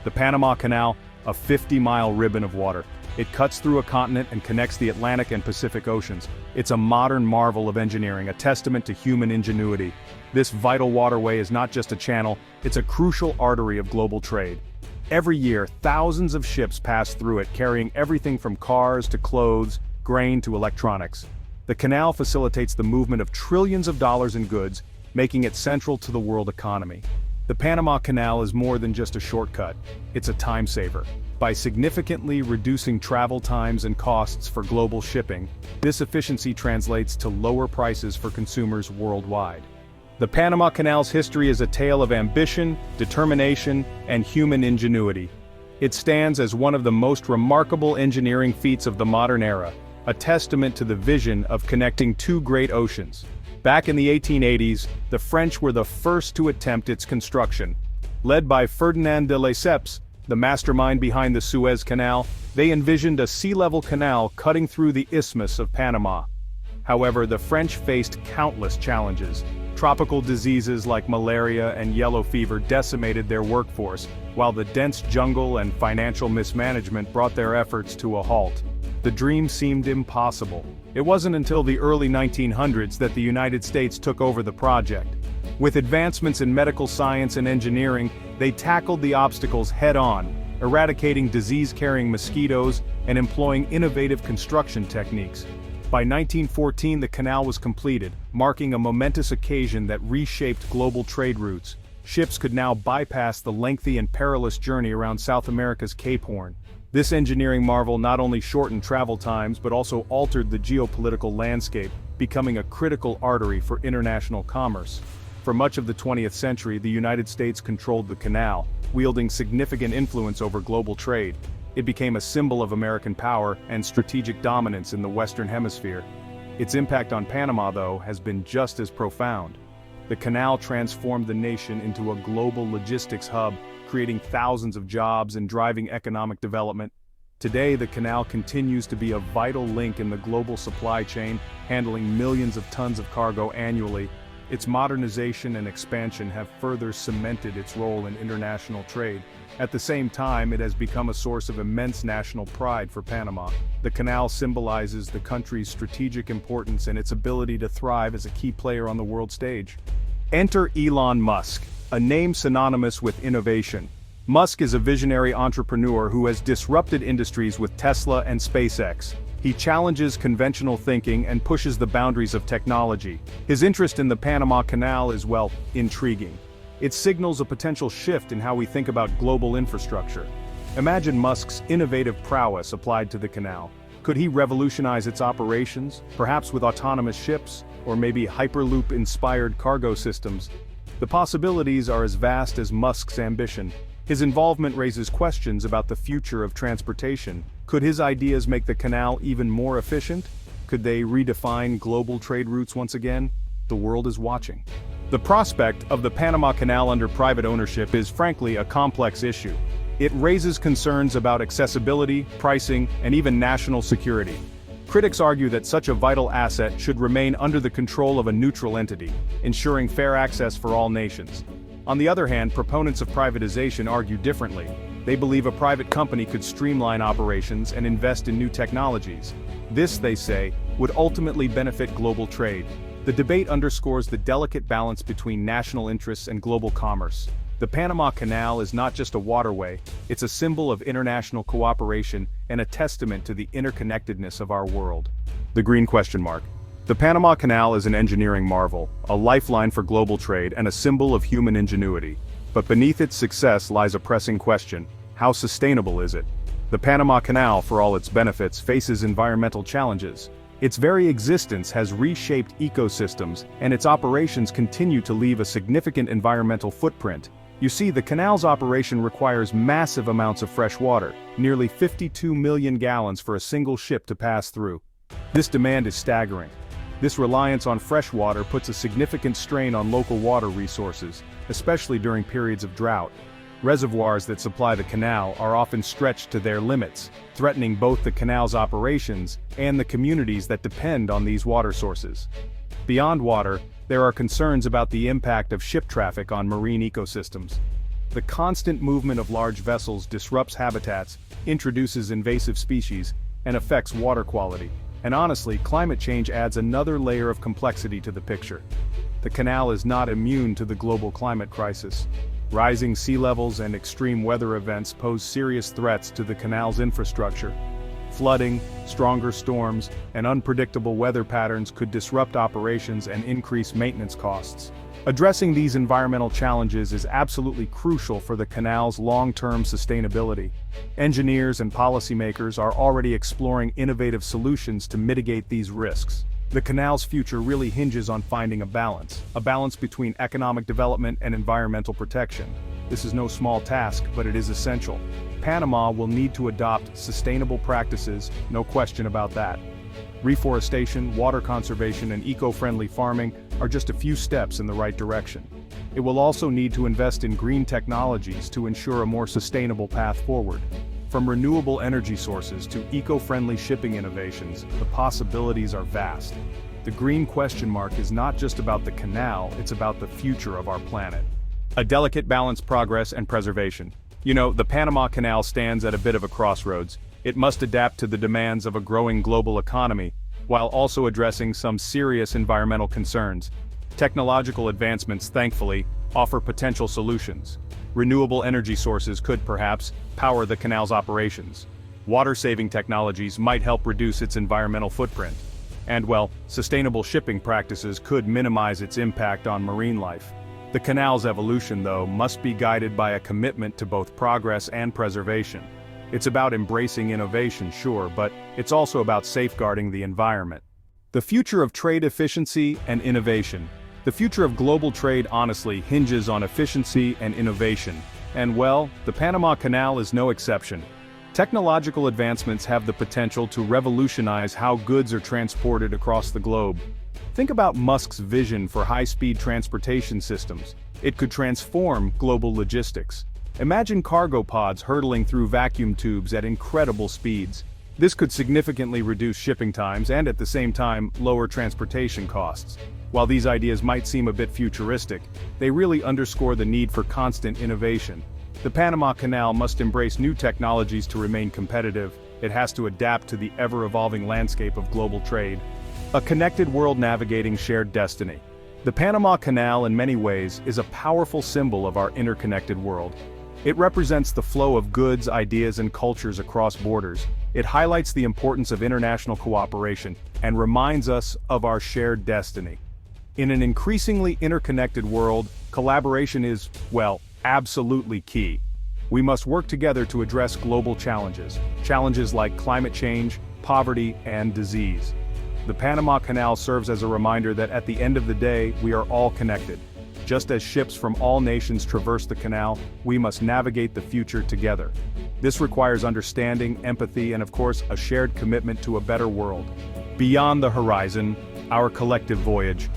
The Panama Canal, a 50-mile ribbon of water. It cuts through a continent and connects the Atlantic and Pacific Oceans. It's a modern marvel of engineering, a testament to human ingenuity. This vital waterway is not just a channel, it's a crucial artery of global trade. Every year, thousands of ships pass through it, carrying everything from cars to clothes, grain to electronics. The canal facilitates the movement of trillions of dollars in goods, making it central to the world economy. The Panama Canal is more than just a shortcut, it's a time saver. By significantly reducing travel times and costs for global shipping, this efficiency translates to lower prices for consumers worldwide. The Panama Canal's history is a tale of ambition, determination, and human ingenuity. It stands as one of the most remarkable engineering feats of the modern era, a testament to the vision of connecting two great oceans. Back in the 1880s, the French were the first to attempt its construction. Led by Ferdinand de Lesseps, the mastermind behind the Suez Canal, they envisioned a sea-level canal cutting through the Isthmus of Panama. However, the French faced countless challenges. Tropical diseases like malaria and yellow fever decimated their workforce, while the dense jungle and financial mismanagement brought their efforts to a halt. The dream seemed impossible. It wasn't until the early 1900s that the United States took over the project. With advancements in medical science and engineering, they tackled the obstacles head-on, eradicating disease-carrying mosquitoes and employing innovative construction techniques. By 1914, the canal was completed, marking a momentous occasion that reshaped global trade routes. Ships could now bypass the lengthy and perilous journey around South America's Cape Horn. This engineering marvel not only shortened travel times but also altered the geopolitical landscape, becoming a critical artery for international commerce. For much of the 20th century, the United States controlled the canal, wielding significant influence over global trade. It became a symbol of American power and strategic dominance in the Western Hemisphere. Its impact on Panama, though, has been just as profound. The canal transformed the nation into a global logistics hub, creating thousands of jobs and driving economic development. Today, the canal continues to be a vital link in the global supply chain, handling millions of tons of cargo annually. Its modernization and expansion have further cemented its role in international trade. At the same time, it has become a source of immense national pride for Panama. The canal symbolizes the country's strategic importance and its ability to thrive as a key player on the world stage. Enter Elon Musk, a name synonymous with innovation. Musk is a visionary entrepreneur who has disrupted industries with Tesla and SpaceX. He challenges conventional thinking and pushes the boundaries of technology. His interest in the Panama Canal is, well, intriguing. It signals a potential shift in how we think about global infrastructure. Imagine Musk's innovative prowess applied to the canal. Could he revolutionize its operations, perhaps with autonomous ships, or maybe Hyperloop-inspired cargo systems? The possibilities are as vast as Musk's ambition. His involvement raises questions about the future of transportation. Could his ideas make the canal even more efficient? Could they redefine global trade routes once again? The world is watching. The prospect of the Panama Canal under private ownership is frankly a complex issue. It raises concerns about accessibility, pricing, and even national security. Critics argue that such a vital asset should remain under the control of a neutral entity, ensuring fair access for all nations. On the other hand, proponents of privatization argue differently. They believe a private company could streamline operations and invest in new technologies. This, they say, would ultimately benefit global trade. The debate underscores the delicate balance between national interests and global commerce. The Panama Canal is not just a waterway, it's a symbol of international cooperation and a testament to the interconnectedness of our world. The green question mark. The Panama Canal is an engineering marvel, a lifeline for global trade and a symbol of human ingenuity. But beneath its success lies a pressing question: how sustainable is it? The Panama Canal, for all its benefits, faces environmental challenges. Its very existence has reshaped ecosystems, and its operations continue to leave a significant environmental footprint. You see, the canal's operation requires massive amounts of fresh water, nearly 52 million gallons for a single ship to pass through. This demand is staggering. This reliance on fresh water puts a significant strain on local water resources, especially during periods of drought. Reservoirs that supply the canal are often stretched to their limits, threatening both the canal's operations and the communities that depend on these water sources. Beyond water, there are concerns about the impact of ship traffic on marine ecosystems. The constant movement of large vessels disrupts habitats, introduces invasive species, and affects water quality. And honestly, climate change adds another layer of complexity to the picture. The canal is not immune to the global climate crisis. Rising sea levels and extreme weather events pose serious threats to the canal's infrastructure. Flooding, stronger storms, and unpredictable weather patterns could disrupt operations and increase maintenance costs. Addressing these environmental challenges is absolutely crucial for the canal's long-term sustainability. Engineers and policymakers are already exploring innovative solutions to mitigate these risks. The canal's future really hinges on finding a balance between economic development and environmental protection. This is no small task, but it is essential. Panama will need to adopt sustainable practices, no question about that. Reforestation, water conservation, and eco-friendly farming are just a few steps in the right direction. It will also need to invest in green technologies to ensure a more sustainable path forward. From renewable energy sources to eco-friendly shipping innovations, the possibilities are vast. The green question mark is not just about the canal, it's about the future of our planet. A delicate balance, progress, and preservation. You know, the Panama Canal stands at a bit of a crossroads. It must adapt to the demands of a growing global economy, while also addressing some serious environmental concerns. Technological advancements, thankfully, offer potential solutions. Renewable energy sources could, perhaps, power the canal's operations. Water-saving technologies might help reduce its environmental footprint. And, well, sustainable shipping practices could minimize its impact on marine life. The canal's evolution, though, must be guided by a commitment to both progress and preservation. It's about embracing innovation, sure, but it's also about safeguarding the environment. The future of trade efficiency and innovation. The future of global trade honestly hinges on efficiency and innovation. And well, the Panama Canal is no exception. Technological advancements have the potential to revolutionize how goods are transported across the globe. Think about Musk's vision for high-speed transportation systems. It could transform global logistics. Imagine cargo pods hurtling through vacuum tubes at incredible speeds. This could significantly reduce shipping times and at the same time lower transportation costs. While these ideas might seem a bit futuristic, they really underscore the need for constant innovation. The Panama Canal must embrace new technologies to remain competitive. It has to adapt to the ever-evolving landscape of global trade. A connected world navigating shared destiny. The Panama Canal in many ways is a powerful symbol of our interconnected world. It represents the flow of goods, ideas, and cultures across borders. It highlights the importance of international cooperation and reminds us of our shared destiny. In an increasingly interconnected world, collaboration is, well, absolutely key. We must work together to address global challenges like climate change, poverty, and disease. The Panama Canal serves as a reminder that at the end of the day, we are all connected. Just as ships from all nations traverse the canal, we must navigate the future together. This requires understanding, empathy, and of course, a shared commitment to a better world. Beyond the horizon, our collective voyage.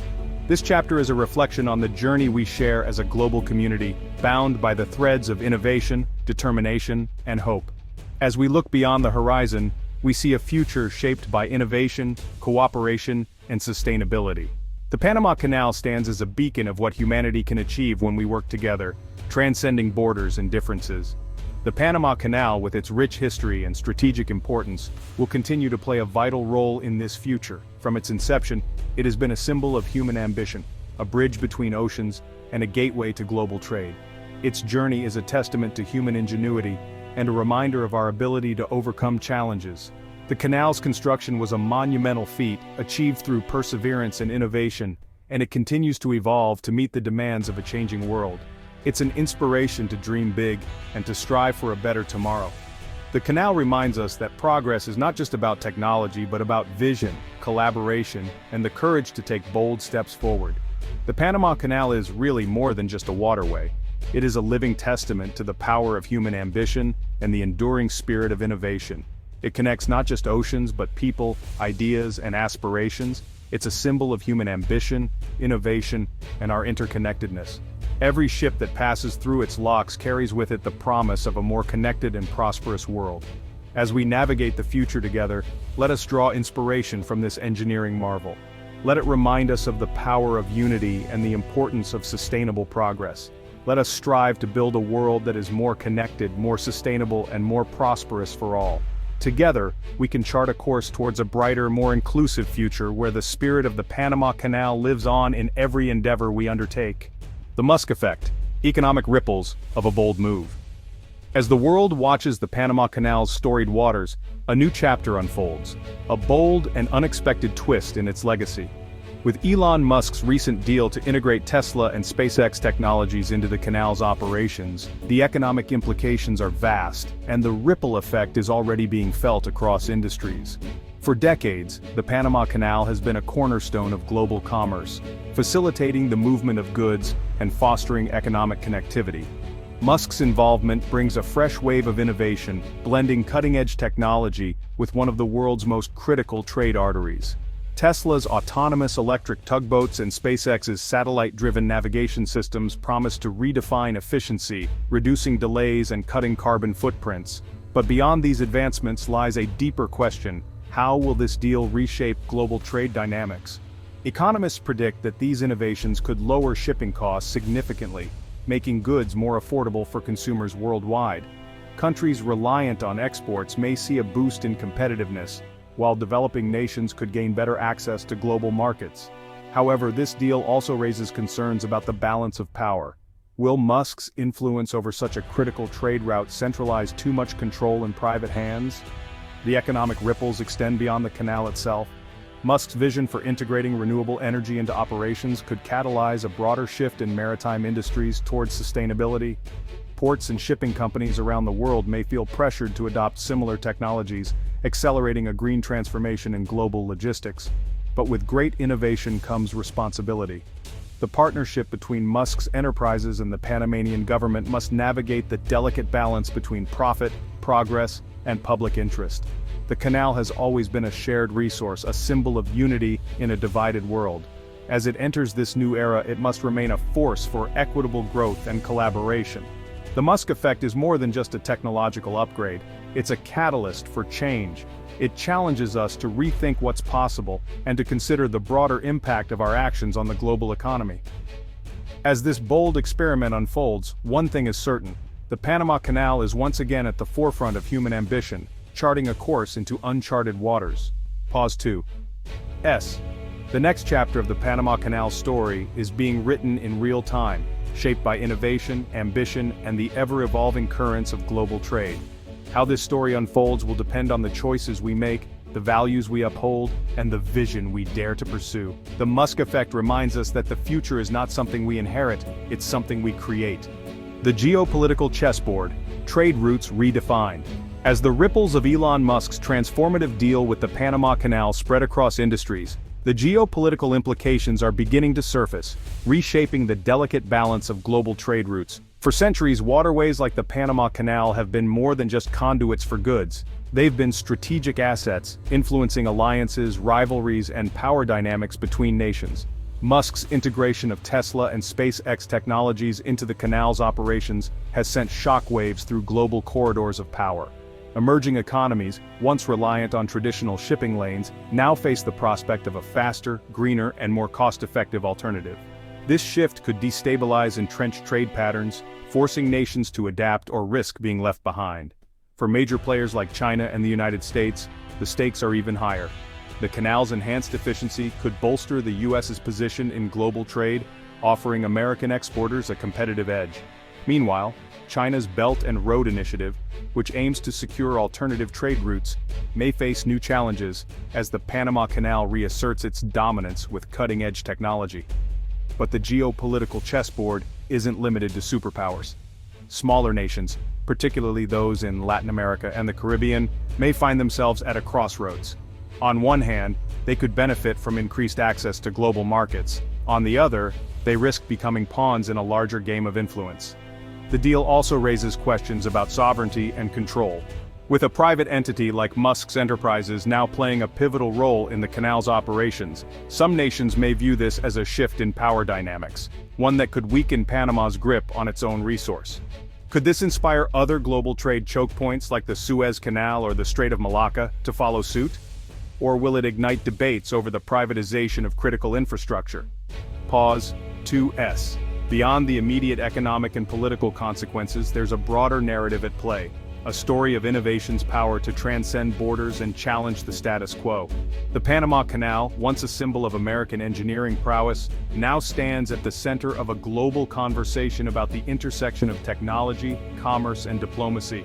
This chapter is a reflection on the journey we share as a global community, bound by the threads of innovation, determination, and hope. As we look beyond the horizon, we see a future shaped by innovation, cooperation, and sustainability. The Panama Canal stands as a beacon of what humanity can achieve when we work together, transcending borders and differences. The Panama Canal, with its rich history and strategic importance, will continue to play a vital role in this future. From its inception, it has been a symbol of human ambition, a bridge between oceans, and a gateway to global trade. Its journey is a testament to human ingenuity and a reminder of our ability to overcome challenges. The canal's construction was a monumental feat, achieved through perseverance and innovation, and it continues to evolve to meet the demands of a changing world. It's an inspiration to dream big and to strive for a better tomorrow. The canal reminds us that progress is not just about technology but about vision, collaboration, and the courage to take bold steps forward. The Panama Canal is really more than just a waterway. It is a living testament to the power of human ambition and the enduring spirit of innovation. It connects not just oceans but people, ideas, and aspirations. It's a symbol of human ambition, innovation, and our interconnectedness. Every ship that passes through its locks carries with it the promise of a more connected and prosperous world. As we navigate the future together, let us draw inspiration from this engineering marvel. Let it remind us of the power of unity and the importance of sustainable progress. Let us strive to build a world that is more connected, more sustainable, and more prosperous for all. Together, we can chart a course towards a brighter, more inclusive future where the spirit of the Panama Canal lives on in every endeavor we undertake. The Musk effect, economic ripples of a bold move. As the world watches the Panama Canal's storied waters, a new chapter unfolds, a bold and unexpected twist in its legacy. With Elon Musk's recent deal to integrate Tesla and SpaceX technologies into the canal's operations, the economic implications are vast, and the ripple effect is already being felt across industries. For decades, the Panama Canal has been a cornerstone of global commerce, facilitating the movement of goods and fostering economic connectivity. Musk's involvement brings a fresh wave of innovation, blending cutting-edge technology with one of the world's most critical trade arteries. Tesla's autonomous electric tugboats and SpaceX's satellite-driven navigation systems promise to redefine efficiency, reducing delays and cutting carbon footprints. But beyond these advancements lies a deeper question: how will this deal reshape global trade dynamics? Economists predict that these innovations could lower shipping costs significantly, making goods more affordable for consumers worldwide. Countries reliant on exports may see a boost in competitiveness, while developing nations could gain better access to global markets. However, this deal also raises concerns about the balance of power. Will Musk's influence over such a critical trade route centralize too much control in private hands? The economic ripples extend beyond the canal itself. Musk's vision for integrating renewable energy into operations could catalyze a broader shift in maritime industries towards sustainability. Ports and shipping companies around the world may feel pressured to adopt similar technologies, accelerating a green transformation in global logistics. But with great innovation comes responsibility. The partnership between Musk's enterprises and the Panamanian government must navigate the delicate balance between profit, progress, and public interest. The canal has always been a shared resource, a symbol of unity in a divided world. As it enters this new era, it must remain a force for equitable growth and collaboration. The Musk effect is more than just a technological upgrade. It's a catalyst for change. It challenges us to rethink what's possible and to consider the broader impact of our actions on the global economy. As this bold experiment unfolds, one thing is certain: the Panama Canal is once again at the forefront of human ambition, charting a course into uncharted waters. Pause 2. The next chapter of the Panama Canal story is being written in real time, shaped by innovation, ambition, and the ever-evolving currents of global trade. How this story unfolds will depend on the choices we make, the values we uphold, and the vision we dare to pursue. The Musk effect reminds us that the future is not something we inherit, it's something we create. The geopolitical chessboard, trade routes redefined. As the ripples of Elon Musk's transformative deal with the Panama Canal spread across industries, the geopolitical implications are beginning to surface, reshaping the delicate balance of global trade routes. For centuries, waterways like the Panama Canal have been more than just conduits for goods. They've been strategic assets, influencing alliances, rivalries, and power dynamics between nations. Musk's integration of Tesla and SpaceX technologies into the canal's operations has sent shockwaves through global corridors of power. Emerging economies, once reliant on traditional shipping lanes, now face the prospect of a faster, greener, and more cost-effective alternative. This shift could destabilize entrenched trade patterns, forcing nations to adapt or risk being left behind. For major players like China and the United States, the stakes are even higher. The canal's enhanced efficiency could bolster the U.S.'s position in global trade, offering American exporters a competitive edge. Meanwhile, China's Belt and Road Initiative, which aims to secure alternative trade routes, may face new challenges as the Panama Canal reasserts its dominance with cutting-edge technology. But the geopolitical chessboard isn't limited to superpowers. Smaller nations, particularly those in Latin America and the Caribbean, may find themselves at a crossroads. On one hand, they could benefit from increased access to global markets. On the other, they risk becoming pawns in a larger game of influence. The deal also raises questions about sovereignty and control. With a private entity like Musk's enterprises now playing a pivotal role in the canal's operations, some nations may view this as a shift in power dynamics, one that could weaken Panama's grip on its own resource. Could this inspire other global trade choke points like the Suez Canal or the Strait of Malacca to follow suit? Or will it ignite debates over the privatization of critical infrastructure? Pause 2. Beyond the immediate economic and political consequences, there's a broader narrative at play. A story of innovation's power to transcend borders and challenge the status quo. The Panama Canal, once a symbol of American engineering prowess, now stands at the center of a global conversation about the intersection of technology, commerce, and diplomacy.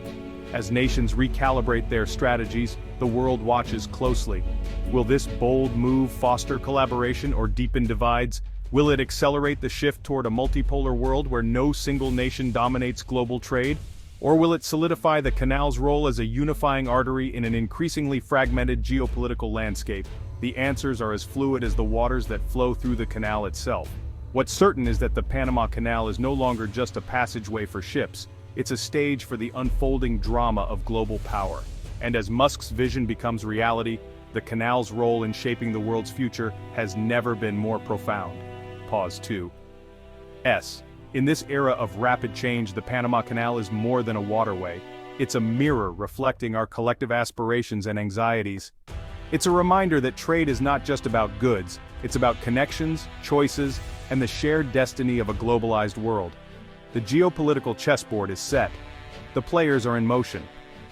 As nations recalibrate their strategies, the world watches closely. Will this bold move foster collaboration or deepen divides? Will it accelerate the shift toward a multipolar world where no single nation dominates global trade? Or will it solidify the canal's role as a unifying artery in an increasingly fragmented geopolitical landscape? The answers are as fluid as the waters that flow through the canal itself. What's certain is that the Panama Canal is no longer just a passageway for ships, it's a stage for the unfolding drama of global power. And as Musk's vision becomes reality, the canal's role in shaping the world's future has never been more profound. Pause 2. In this era of rapid change, the Panama Canal is more than a waterway. It's a mirror reflecting our collective aspirations and anxieties. It's a reminder that trade is not just about goods, it's about connections, choices, and the shared destiny of a globalized world. The geopolitical chessboard is set. The players are in motion.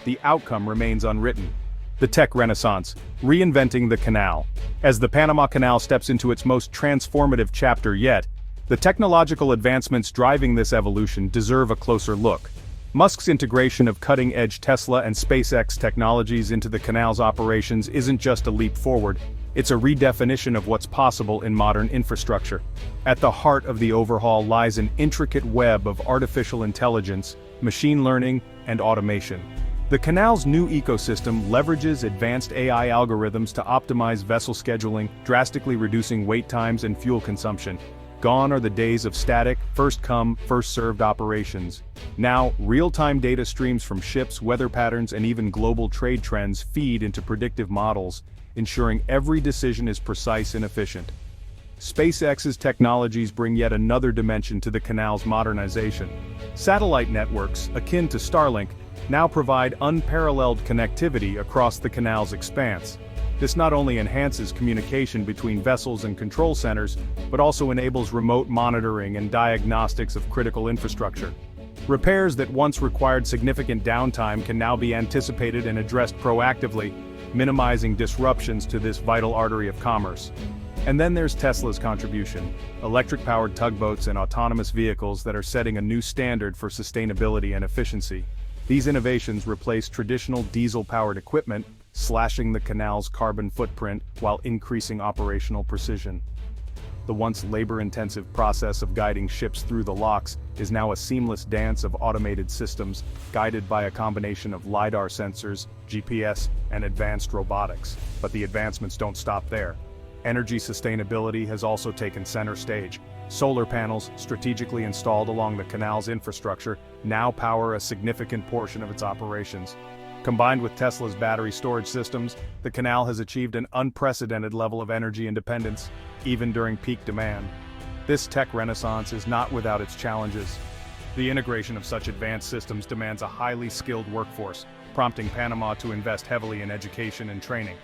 The outcome remains unwritten. The tech renaissance, reinventing the canal. As the Panama Canal steps into its most transformative chapter yet, the technological advancements driving this evolution deserve a closer look. Musk's integration of cutting-edge Tesla and SpaceX technologies into the canal's operations isn't just a leap forward, it's a redefinition of what's possible in modern infrastructure. At the heart of the overhaul lies an intricate web of artificial intelligence, machine learning, and automation. The canal's new ecosystem leverages advanced AI algorithms to optimize vessel scheduling, drastically reducing wait times and fuel consumption. Gone are the days of static, first-come, first-served operations. Now, real-time data streams from ships, weather patterns, and even global trade trends feed into predictive models, ensuring every decision is precise and efficient. SpaceX's technologies bring yet another dimension to the canal's modernization. Satellite networks, akin to Starlink, now provide unparalleled connectivity across the canal's expanse. This not only enhances communication between vessels and control centers, but also enables remote monitoring and diagnostics of critical infrastructure. Repairs that once required significant downtime can now be anticipated and addressed proactively, minimizing disruptions to this vital artery of commerce. And then there's Tesla's contribution, electric-powered tugboats and autonomous vehicles that are setting a new standard for sustainability and efficiency. These innovations replace traditional diesel-powered equipment, slashing the canal's carbon footprint while increasing operational precision. The once labor-intensive process of guiding ships through the locks is now a seamless dance of automated systems, guided by a combination of LiDAR sensors, GPS, and advanced robotics. But the advancements don't stop there. Energy sustainability has also taken center stage. Solar panels, strategically installed along the canal's infrastructure, now power a significant portion of its operations. Combined with Tesla's battery storage systems, the canal has achieved an unprecedented level of energy independence, even during peak demand. This tech renaissance is not without its challenges. The integration of such advanced systems demands a highly skilled workforce, prompting Panama to invest heavily in education and training.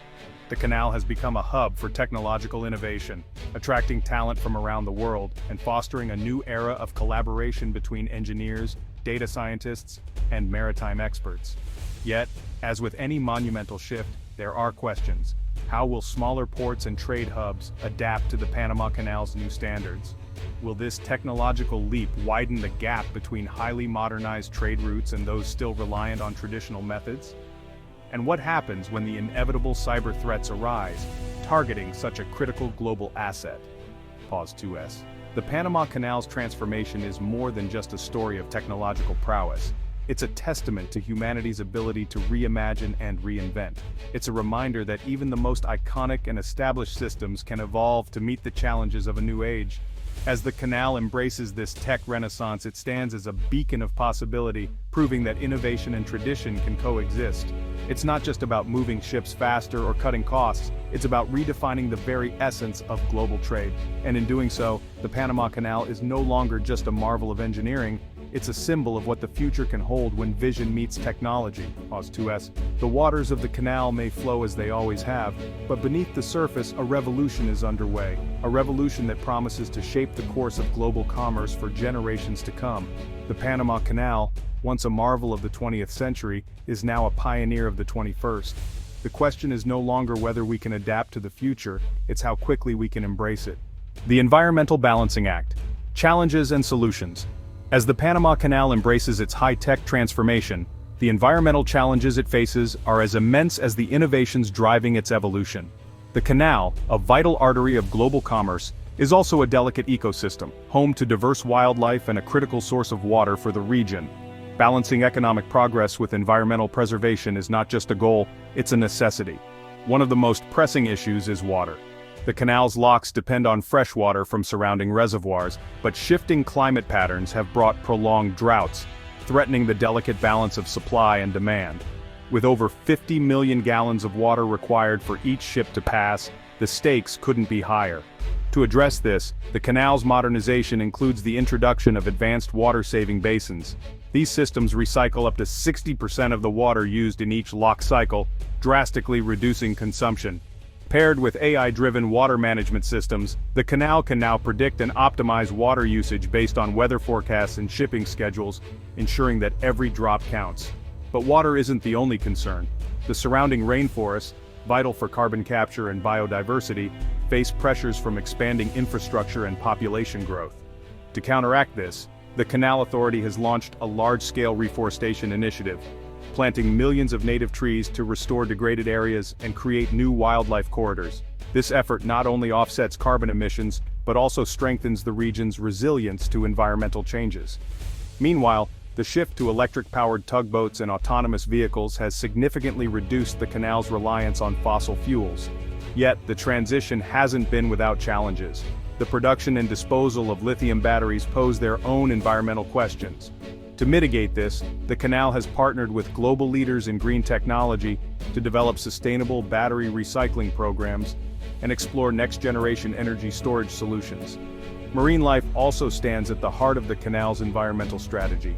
The canal has become a hub for technological innovation, attracting talent from around the world and fostering a new era of collaboration between engineers, data scientists, and maritime experts. Yet, as with any monumental shift, there are questions. How will smaller ports and trade hubs adapt to the Panama Canal's new standards? Will this technological leap widen the gap between highly modernized trade routes and those still reliant on traditional methods? And what happens when the inevitable cyber threats arise, targeting such a critical global asset? Pause 2S. The Panama Canal's transformation is more than just a story of technological prowess. It's a testament to humanity's ability to reimagine and reinvent. It's a reminder that even the most iconic and established systems can evolve to meet the challenges of a new age. As the canal embraces this tech renaissance, it stands as a beacon of possibility, proving that innovation and tradition can coexist. It's not just about moving ships faster or cutting costs, it's about redefining the very essence of global trade. And in doing so, the Panama Canal is no longer just a marvel of engineering, It's a symbol of what the future can hold when vision meets technology. Pause 2S. The waters of the canal may flow as they always have, but beneath the surface, a revolution is underway. A revolution that promises to shape the course of global commerce for generations to come. The Panama Canal, once a marvel of the 20th century, is now a pioneer of the 21st. The question is no longer whether we can adapt to the future, it's how quickly we can embrace it. The Environmental Balancing Act. Challenges and solutions. As the Panama Canal embraces its high-tech transformation, the environmental challenges it faces are as immense as the innovations driving its evolution. The canal, a vital artery of global commerce, is also a delicate ecosystem, home to diverse wildlife and a critical source of water for the region. Balancing economic progress with environmental preservation is not just a goal, it's a necessity. One of the most pressing issues is water. The canal's locks depend on fresh water from surrounding reservoirs, but shifting climate patterns have brought prolonged droughts, threatening the delicate balance of supply and demand. With over 50 million gallons of water required for each ship to pass, the stakes couldn't be higher. To address this, the canal's modernization includes the introduction of advanced water-saving basins. These systems recycle up to 60% of the water used in each lock cycle, drastically reducing consumption. Paired with AI-driven water management systems, the canal can now predict and optimize water usage based on weather forecasts and shipping schedules, ensuring that every drop counts. But water isn't the only concern. The surrounding rainforests, vital for carbon capture and biodiversity, face pressures from expanding infrastructure and population growth. To counteract this, the Canal Authority has launched a large-scale reforestation initiative, planting millions of native trees to restore degraded areas and create new wildlife corridors. This effort not only offsets carbon emissions, but also strengthens the region's resilience to environmental changes. Meanwhile, the shift to electric-powered tugboats and autonomous vehicles has significantly reduced the canal's reliance on fossil fuels. Yet, the transition hasn't been without challenges. The production and disposal of lithium batteries pose their own environmental questions. To mitigate this, the canal has partnered with global leaders in green technology to develop sustainable battery recycling programs and explore next-generation energy storage solutions. Marine life also stands at the heart of the canal's environmental strategy.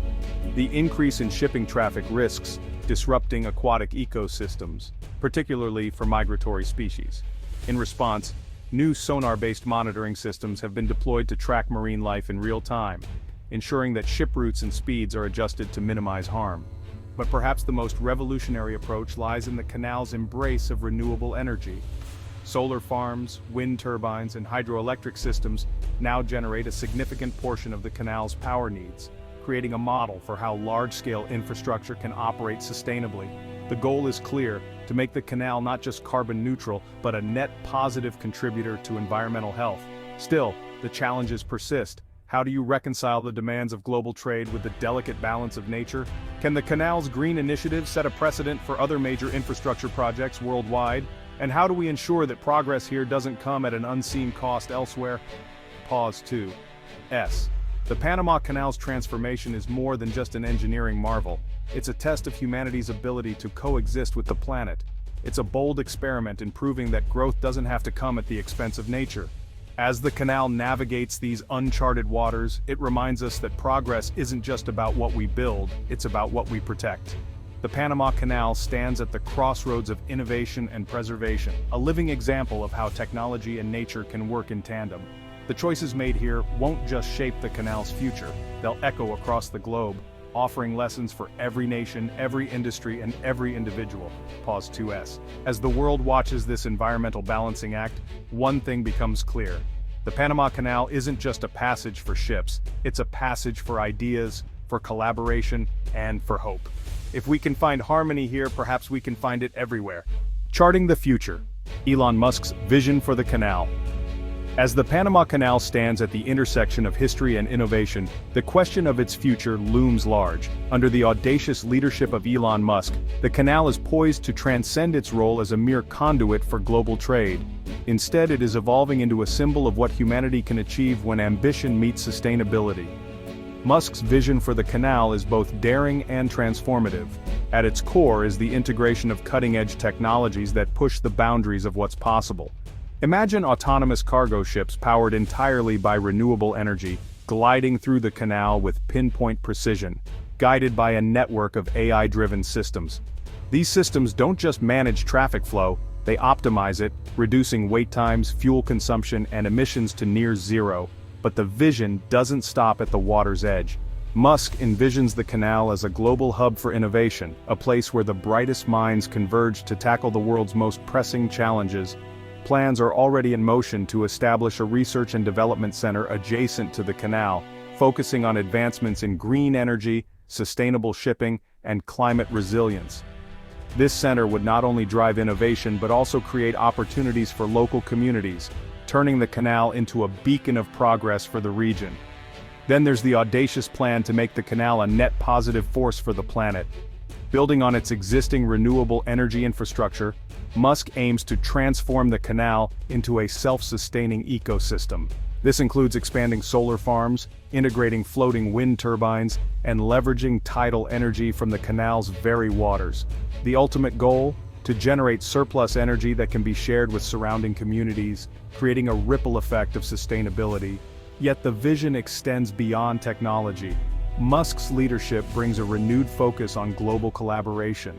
The increase in shipping traffic risks disrupting aquatic ecosystems, particularly for migratory species. In response, new sonar-based monitoring systems have been deployed to track marine life in real time, ensuring that ship routes and speeds are adjusted to minimize harm. But perhaps the most revolutionary approach lies in the canal's embrace of renewable energy. Solar farms, wind turbines, and hydroelectric systems now generate a significant portion of the canal's power needs, creating a model for how large-scale infrastructure can operate sustainably. The goal is clear: to make the canal not just carbon neutral, but a net positive contributor to environmental health. Still, the challenges persist. How do you reconcile the demands of global trade with the delicate balance of nature? Can the canal's green initiative set a precedent for other major infrastructure projects worldwide? And how do we ensure that progress here doesn't come at an unseen cost elsewhere? Pause 2S. The Panama Canal's transformation is more than just an engineering marvel. It's a test of humanity's ability to coexist with the planet. It's a bold experiment in proving that growth doesn't have to come at the expense of nature. As the canal navigates these uncharted waters, it reminds us that progress isn't just about what we build, it's about what we protect. The Panama Canal stands at the crossroads of innovation and preservation, a living example of how technology and nature can work in tandem. The choices made here won't just shape the canal's future, they'll echo across the globe, offering lessons for every nation, every industry, and every individual. Pause 2S. As the world watches this environmental balancing act, one thing becomes clear. The Panama Canal isn't just a passage for ships, it's a passage for ideas, for collaboration, and for hope. If we can find harmony here, perhaps we can find it everywhere. Charting the future. Elon Musk's vision for the canal. As the Panama Canal stands at the intersection of history and innovation, the question of its future looms large. Under the audacious leadership of Elon Musk, the canal is poised to transcend its role as a mere conduit for global trade. Instead, it is evolving into a symbol of what humanity can achieve when ambition meets sustainability. Musk's vision for the canal is both daring and transformative. At its core is the integration of cutting-edge technologies that push the boundaries of what's possible. Imagine autonomous cargo ships powered entirely by renewable energy, gliding through the canal with pinpoint precision, guided by a network of AI-driven systems. These systems don't just manage traffic flow, they optimize it, reducing wait times, fuel consumption, and emissions to near zero. But the vision doesn't stop at the water's edge. Musk envisions the canal as a global hub for innovation, a place where the brightest minds converge to tackle the world's most pressing challenges. Plans are already in motion to establish a research and development center adjacent to the canal, focusing on advancements in green energy, sustainable shipping, and climate resilience. This center would not only drive innovation but also create opportunities for local communities, turning the canal into a beacon of progress for the region. Then there's the audacious plan to make the canal a net positive force for the planet. Building on its existing renewable energy infrastructure, Musk aims to transform the canal into a self-sustaining ecosystem. This includes expanding solar farms, integrating floating wind turbines, and leveraging tidal energy from the canal's very waters. The ultimate goal? To generate surplus energy that can be shared with surrounding communities, creating a ripple effect of sustainability. Yet the vision extends beyond technology. Musk's leadership brings a renewed focus on global collaboration.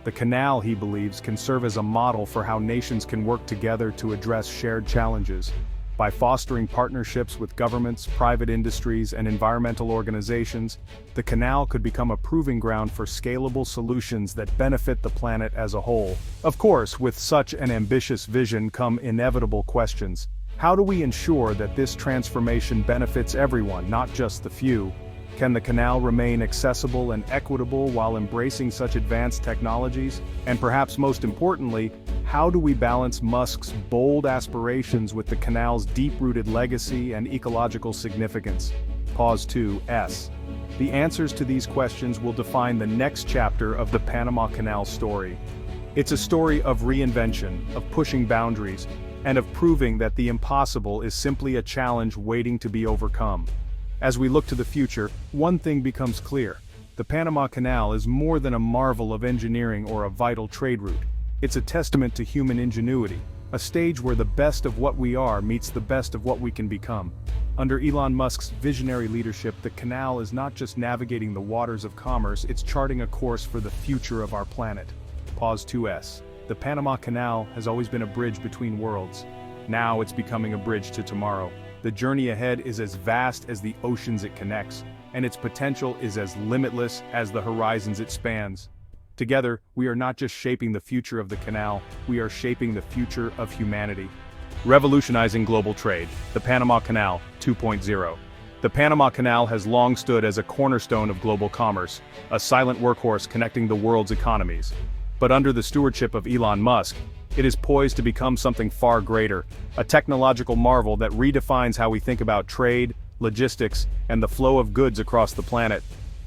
The canal, he believes, can serve as a model for how nations can work together to address shared challenges. By fostering partnerships with governments, private industries, and environmental organizations, the canal could become a proving ground for scalable solutions that benefit the planet as a whole. Of course, with such an ambitious vision come inevitable questions. How do we ensure that this transformation benefits everyone, not just the few? Can the canal remain accessible and equitable while embracing such advanced technologies? And perhaps most importantly, how do we balance Musk's bold aspirations with the canal's deep-rooted legacy and ecological significance? Pause 2S. The answers to these questions will define the next chapter of the Panama Canal story. It's a story of reinvention, of pushing boundaries, and of proving that the impossible is simply a challenge waiting to be overcome. As we look to the future, one thing becomes clear. The Panama Canal is more than a marvel of engineering or a vital trade route. It's a testament to human ingenuity, a stage where the best of what we are meets the best of what we can become. Under Elon Musk's visionary leadership, the canal is not just navigating the waters of commerce, it's charting a course for the future of our planet. Pause 2S. The Panama Canal has always been a bridge between worlds. Now it's becoming a bridge to tomorrow. The journey ahead is as vast as the oceans it connects, and its potential is as limitless as the horizons it spans. Together, we are not just shaping the future of the canal, we are shaping the future of humanity. Revolutionizing global trade, the Panama Canal 2.0. The Panama Canal has long stood as a cornerstone of global commerce, a silent workhorse connecting the world's economies. But under the stewardship of Elon Musk, it is poised to become something far greater, a technological marvel that redefines how we think about trade, logistics, and the flow of goods across the planet.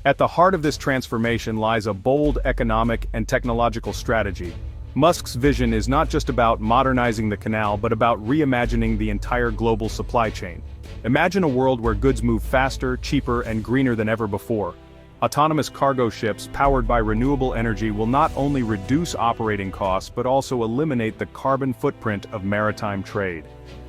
At the heart of this transformation lies a bold economic and technological strategy. Musk's vision is not just about modernizing the canal but about reimagining the entire global supply chain. Imagine a world where goods move faster, cheaper, and greener than ever before. Autonomous cargo ships powered by renewable energy will not only reduce operating costs but also eliminate the carbon footprint of maritime trade.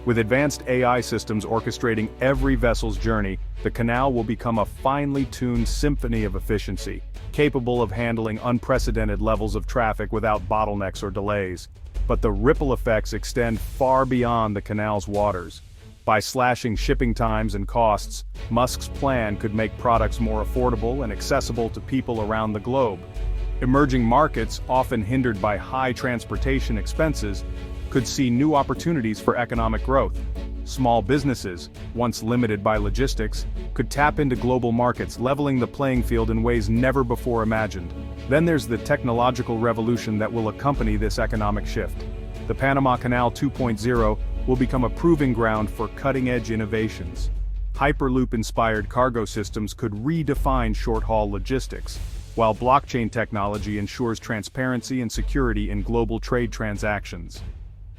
With advanced AI systems orchestrating every vessel's journey, the canal will become a finely tuned symphony of efficiency, capable of handling unprecedented levels of traffic without bottlenecks or delays. But the ripple effects extend far beyond the canal's waters. By slashing shipping times and costs, Musk's plan could make products more affordable and accessible to people around the globe. Emerging markets, often hindered by high transportation expenses, could see new opportunities for economic growth. Small businesses, once limited by logistics, could tap into global markets, leveling the playing field in ways never before imagined. Then there's the technological revolution that will accompany this economic shift. The Panama Canal 2.0 will become a proving ground for cutting-edge innovations. Hyperloop-inspired cargo systems could redefine short-haul logistics, while blockchain technology ensures transparency and security in global trade transactions.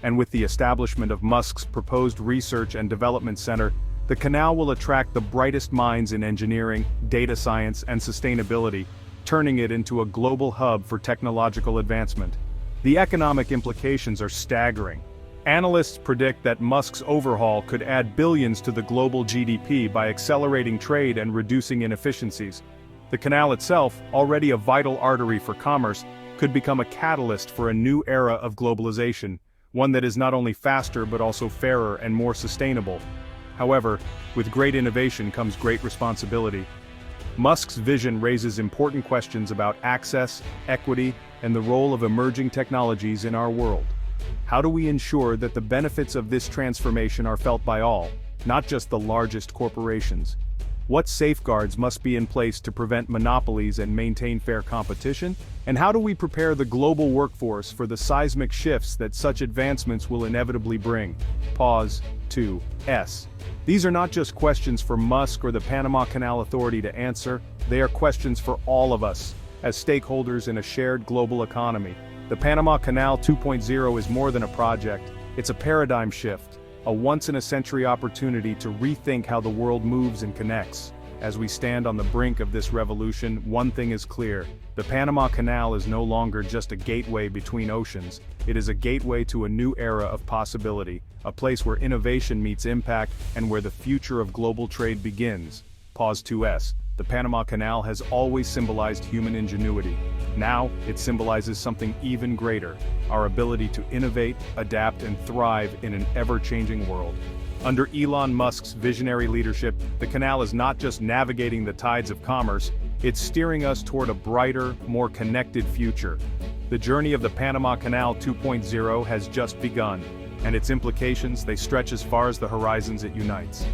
And with the establishment of Musk's proposed Research and Development Center, the canal will attract the brightest minds in engineering, data science, and sustainability, turning it into a global hub for technological advancement. The economic implications are staggering. Analysts predict that Musk's overhaul could add billions to the global GDP by accelerating trade and reducing inefficiencies. The canal itself, already a vital artery for commerce, could become a catalyst for a new era of globalization, one that is not only faster but also fairer and more sustainable. However, with great innovation comes great responsibility. Musk's vision raises important questions about access, equity, and the role of emerging technologies in our world. How do we ensure that the benefits of this transformation are felt by all, not just the largest corporations? What safeguards must be in place to prevent monopolies and maintain fair competition? And how do we prepare the global workforce for the seismic shifts that such advancements will inevitably bring? Pause. 2S. These are not just questions for Musk or the Panama Canal Authority to answer, they are questions for all of us, as stakeholders in a shared global economy. The Panama Canal 2.0 is more than a project, it's a paradigm shift, a once-in-a-century opportunity to rethink how the world moves and connects. As we stand on the brink of this revolution, one thing is clear: the Panama Canal is no longer just a gateway between oceans, it is a gateway to a new era of possibility, a place where innovation meets impact and where the future of global trade begins. Pause 2S. The Panama Canal has always symbolized human ingenuity. Now, it symbolizes something even greater: our ability to innovate, adapt, and thrive in an ever-changing world. Under Elon Musk's visionary leadership, the canal is not just navigating the tides of commerce, it's steering us toward a brighter, more connected future. The journey of the Panama Canal 2.0 has just begun, and its implications, they stretch as far as the horizons it unites.